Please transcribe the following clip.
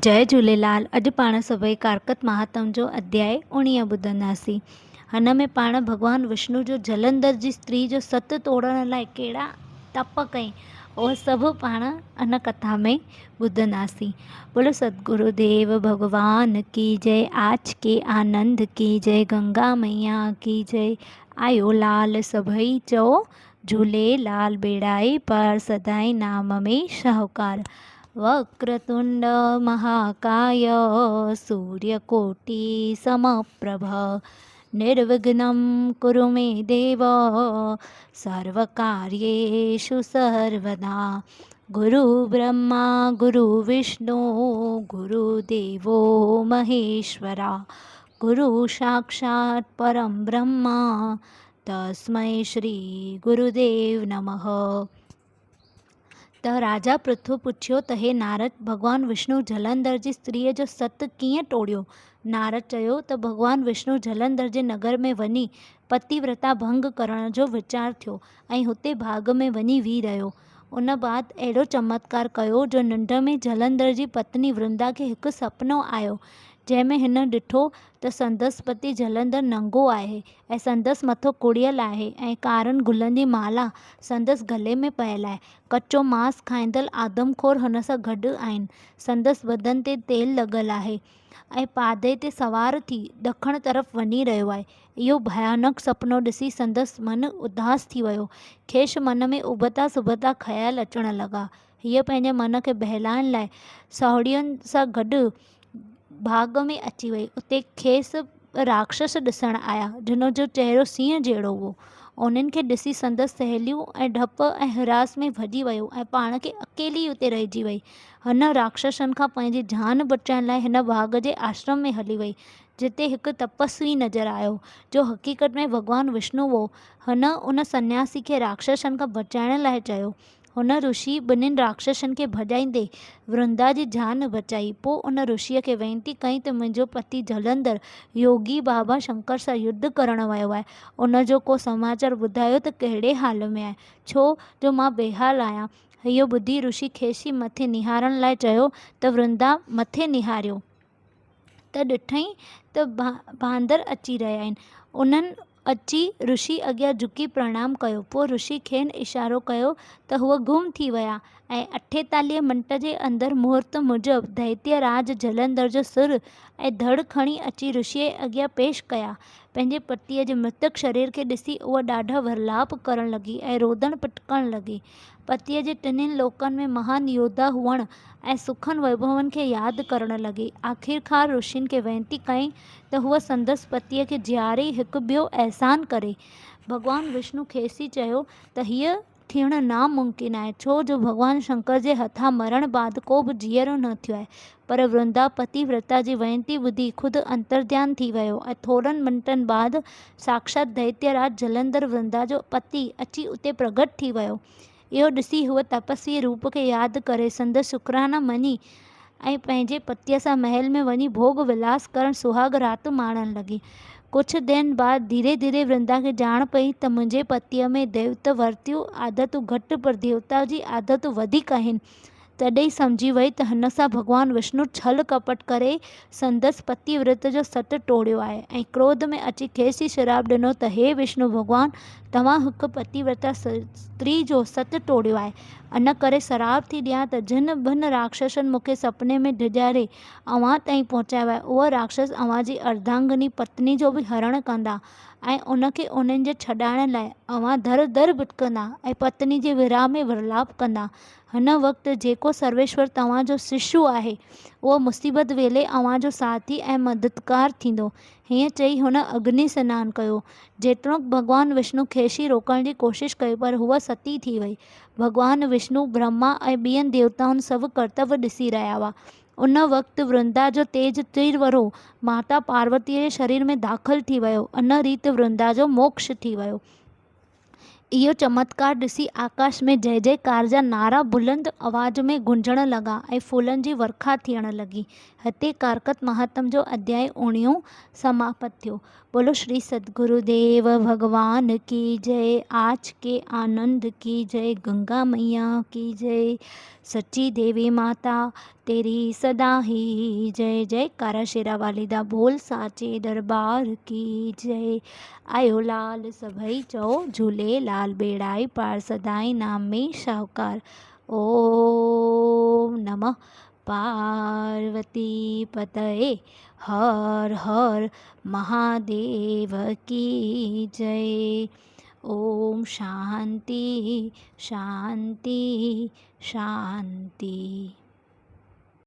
जय झूलेलाल। अॼु पाण सभई कार्तिक महात्म जो अध्याय 19 ॿुधंदासीं। हिन में पाण भॻवान विष्णु जो जलंधर जी स्त्री जो सत तोड़ण लाइ कहिड़ा तप कई उहो सभु पाण हिन कथा में ॿुधंदासीं। बोलो सतगुरुदेव भगवान की जय। आज के आनंद की जय। गंगा मैया की जय। आयो लाल सभई चओ झूलेलाल। बेड़ाई पार सदाई नाम में शाहूकार। वक्रतुंड महाकाय सूर्यकोटि समप्रभ निर्विघ्नं कुरु मे देव सर्वकार्येषु सर्वदा। गुरु ब्रह्मा गुरु विष्णु गुरुदेवो महेश्वरा। गुरु साक्षात् परं ब्रह्मा तस्मै श्री गुरुदेव नमः। त राजा पृथु पुछियो त हे नारद, भगवान विष्णु जलंधर जी स्त्रीअ जो सत कीअं तोड़ियो? नारद चयो त भगवान विष्णु जलंधर जे नगर में वञी पतिव्रता भंग करण जो वीचार थियो ऐं हुते बाग़ में वञी वीह रहियो। उन बाद अहिड़ो चमत्कार कयो जो निंड में जलंधर जी पत्नी वृंदा खे हिकु सपनो आयो, जंहिंमें हिन ॾिठो त संदसि पति जलंधर नंगो आहे ऐं संदसि मथो कुड़ियल आहे ऐं कारनि गुलनि जी माला संदसि गले में पयल आहे। कचो मांस खाईंदड़ आदमखोर हुन सां गॾु आहिनि। संदसि बदन ते तेल लॻल आहे ऐं पादे ते सवार थी ॾखण तरफ़ वञी रहियो आहे। इहो भयानक सपनो ॾिसी संदसि मन उदास थी वियो। खेसि मन में उबता सुबता ख़्याल अचण लॻा। हीअ पंहिंजे मन खे बहलाइण लाइ साहुड़ियुनि सां गॾु बाग़ में अची वई। उते खेसि राक्षस ॾिसण आया जिन जो चहिरो सींहं जहिड़ो हो। उन्हनि खे ॾिसी संदसि सहेलियूं ऐं डप ऐं हिरास में भॼी वियो ऐं पाण खे अकेली उते रहिजी वई। हिन राक्षसनि खां पंहिंजी जान बचाइण लाइ हिन बाग़ जे आश्रम में हली वई, जिते हिकु तपस्वी नज़र आयो जो हक़ीक़त में भगवान विष्णु हो। हिन उन सन्यासी खे राक्षसनि खां बचाइण लाइ चयो। हुन ऋषि ॿिन्हिनि राक्षसनि खे भॼाईंदे वृंदा जी जान बचाई। पोइ उन ऋषिअ खे वेनती कई त मुंहिंजो पति जलंधर योगी बाबा शंकर सां युद्ध करण वियो आहे। उन जो को समाचार ॿुधायो त कहिड़े हाल में आहे, छो जो मां बेहाल आहियां। इहो ॿुधी ऋषि खेसि मथे निहारण लाइ चयो त वृंदा मथे निहारियो त ॾिठईं त बांदर अची रहिया आहिनि। उन्हनि अची ऋषि अॻियां झुकी प्रणाम कयो। पोइ ऋषि खेनि इशारो कयो त हूअ गुम थी विया ऐं 48 मिंट जे अंदरि मुहूर्त मूजिबि दैत्य राज जलंधर जो सिर ऐं धड़ खणी अची ऋषिअ अॻियां पेश कया। पंहिंजे पतीअ जे मृतक शरीर खे ॾिसी उहा ॾाढा विरलाप करण लॻी ऐं रोदण पिटकण लॻी। पतीअ जे टिन्हिनि लोकनि में महान योद्धा हुअण ऐं सुखनि वैभवनि खे यादि करण लॻी। आख़िरकार ऋषियुनि खे वेनती कई त हूअ संदसि पतीअ खे जीआरे हिकु ॿियो अहसान करे। भगवान विष्णु खेसि चयो त हीअ थियणु नामुमकिन आहे, छो जो भगवान शंकर जे हथां मरण बाद को बि जीअरो न थियो आहे। पर वृंदा पतिव्रता जी वेनती ॿुधी ख़ुदि अंतर्ध्यान थी वियो ऐं थोरनि मिंटनि बाद साक्षात दैत्यराज जलंधर वृंदा जो पति अची उते प्रगट थी वियो। इहो ॾिसी हूअ तपस्वी रूप खे यादि करे संदसि शुक्राना मञी ऐं पंहिंजे पतीअ सां महल में वञी भोग विलास करण सुहाग राति माणण लॻी। कुझु दिन बाद धीरे धीरे वृंदा खे ॼाण पई त मुंहिंजे पतीअ में दैवत वर्तियूं आदतूं घटि पर देवता जी आदतूं वधीक आहिनि। तॾहिं सम्झी वई त हिन सां भगवान विष्णु छल कपट करे संदसि पतिव्रत जो सत तोड़ियो आहे ऐं क्रोध में अची खेसि श्राप ॾिनो त हे विष्णु भॻवान, तव्हां हिकु पतिव्रता स्त्री जो सत तोड़ियो आहे। इन करे श्राप थी ॾियां त जिन ॿिन राक्षसनि मूंखे सपने में डिॼारे अव्हां ताईं पहुचायो आहे, उहा राक्षस अव्हां जी अर्धांगिनी पत्नी जो बि हरण कंदा ऐं उनखे उन्हनि जे छॾाइण लाइ अव्हां दर दर भिटकंदा ऐं पत्नी जे विरह में विरलाप कंदा। हिन वक़्तु जेको सर्वेश्वर तव्हांजो शिशु आहे उहो मुसीबत वेले अव्हां जो साथी ऐं मददगार थींदो। हीअं चई हुन अग्नि सनानु कयो। जेतिरो भगवान विष्णु खेसि रोकण जी कोशिशि कई पर हूअ सती थी वई। भगवान विष्णु ब्रह्मा ऐं ॿियनि देवताउनि सभु कर्तव्य ॾिसी रहिया हुआ। उन वक़्तु वृंदा जो तेज तीरवरो माता पार्वतीअ जे शरीर में दाख़िल थी वियो। इन रीति वृंदा जो मोक्ष थी वियो। इहो चमत्कार ॾिसी आकाश में जय जयकार जा नारा बुलंद आवाज़ में गुंजण लॻा ऐं फूलनि जी वर्खा थियण लॻी। हिते कार्तिक महात्म जो अध्याय 19 समाप्त थियो। बोलो श्री सद्गुरुदेव भगवान की जय। आज के आनंद की जय। गंगा मैया की जय। सच्ची देवी माता तेरी सदा ही जय। जयकारा शेरा वाली दा बोल साचे दरबार की जय। आयो लाल सभई चओ झूलेलाल बेड़ाई पार सदाई नाम में शाहूकार। ओम नमः पार्वती पतये हर हर महादेव की जय। ओम शांति शांति शांति।